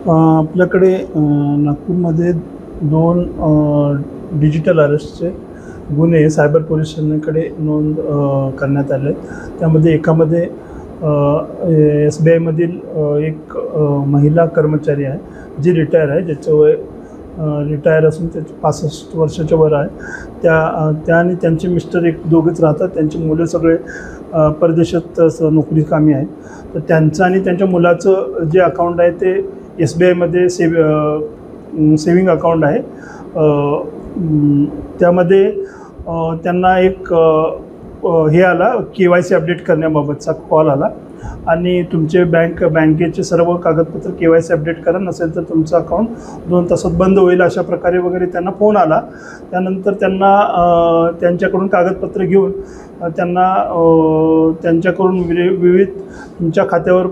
आपल्याकडे नागपूरमध्ये 2 डिजिटल अरेस्टचे गुन्हे सायबर पोलीस स्टेशनकडे नोंद करण्यात आले. त्यामध्ये एकामध्ये SBIमधील एक महिला कर्मचारी आहे जी रिटायर आहे, ज्याचं वय रिटायर असून त्याचे 65 वर्षाच्या वर आहे. त्या आणि त्यांचे मिस्टर दोघेच राहतात. त्यांची मुलं सगळे परदेशात नोकरी कामी आहेत. तर त्यांचं आणि त्यांच्या मुलाचं जे अकाउंट आहे ते SBIमध्ये सेविंग अकाउंट आहे. त्यामध्ये त्यांना एक हे आला KYC अपडेट करण्याबाबतचा कॉल आला आणि तुमचे बँकेचे सर्व कागदपत्र KYC अपडेट करा, नसेल तर तुमचं अकाउंट 2 तासात बंद होईल, अशा प्रकारे वगैरे त्यांना फोन आला. त्यानंतर त्यांना त्यांच्याकडून कागदपत्र घेऊन त्यांच्याकडून विविध तुमच्या खात्यावर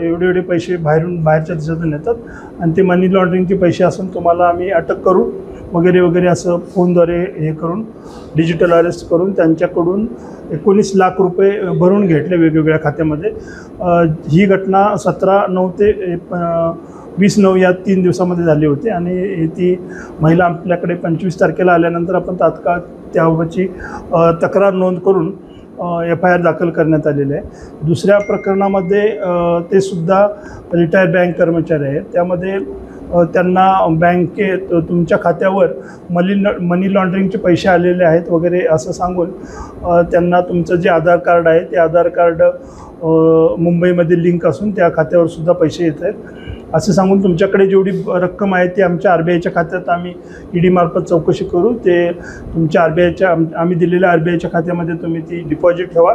एवढे पैसे बाहेरच्या देशातून येतात आणि ते मनी लॉन्ड्रिंगचे पैसे असून तुम्हाला आम्ही अटक करू वगैरे असं फोनद्वारे हे करून डिजिटल अरेस्ट करून त्यांच्याकडून 19 लाख रुपये भरून घेतले वेगवेगळ्या खात्यामध्ये. ही घटना 17/9 ते 20/9 या 3 दिवसामध्ये झाली होती आणि ती महिला आपल्याकडे 25 तारखेला आल्यानंतर आपण तात्काळ त्याबाबतची तक्रार नोंद करून FIR दाखल करण्यात आलेले आहे. दुसऱ्या प्रकरणामध्ये ते सुद्धा रिटायर्ड बँक कर्मचारी आहेत. त्यामध्ये त्यांना बँकेत तुमच्या खात्यावर मनी लॉन्ड्रिंगचे पैसे आलेले आहेत वगैरे असं सांगून त्यांना तुमचं जे आधार कार्ड आहे ते आधार कार्ड मुंबईमध्ये लिंक असून त्या खात्यावर सुद्धा पैसे येत आहेत असं सांगून तुमच्याकडे जेवढी रक्कम आहे ती आमच्या RBIच्या खात्यात आम्ही ED मार्फत चौकशी करू. ते तुमच्या आम्ही दिलेल्या RBIच्या खात्यामध्ये तुम्ही ती डिपॉझिट ठेवा,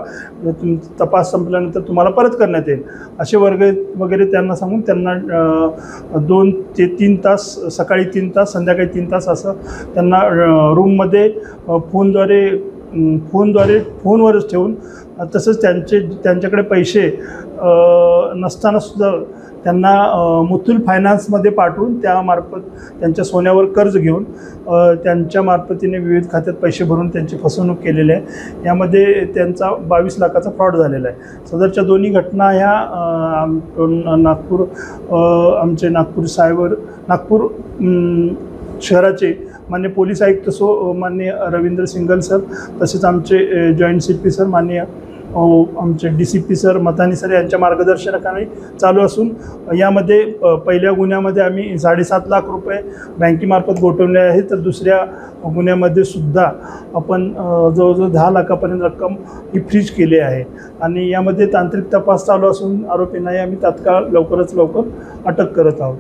तपास संपल्यानंतर तुम्हाला परत करण्यात येईल असे वगैरे त्यांना सांगून त्यांना 2 ते 3 तास, सकाळी 3 तास, संध्याकाळी 3 तास असं त्यांना रूममध्ये फोनवरच ठेवून, तसंच त्यांच्याकडे पैसे नसतानासुद्धा त्यांना मुथूट फायनान्समध्ये पाठवून त्यामार्फत त्यांच्या सोन्यावर कर्ज घेऊन त्यांच्या मार्फतीने विविध खात्यात पैसे भरून त्यांची फसवणूक केलेली आहे. यामध्ये त्यांचा 22 लाखाचा फ्रॉड झालेला आहे. सदरच्या दोन्ही घटना ह्या आमचे नागपूर शहराचे माननीय पोलीस आयुक्त माननीय रवींद्र सिंगल सर, तसेच आमचे जॉईंट CP सर माननीय आमचे DCP सर मतानी सर यांच्या मार्गदर्शनाखाली चालू असून यामध्ये पहिल्या गुन्ह्यामध्ये आम्ही 7.5 लाख रुपये बँकेमार्फत गोठवले आहे. तर दुसऱ्या गुन्ह्यामध्ये सुद्धा आपण जवळजवळ 10 लाखापर्यंत रक्कम ही फ्रीज केली आहे आणि यामध्ये तांत्रिक तपास चालू असून आरोपींनाही आम्ही तात्काळ लवकरात लवकर अटक करत आहोत.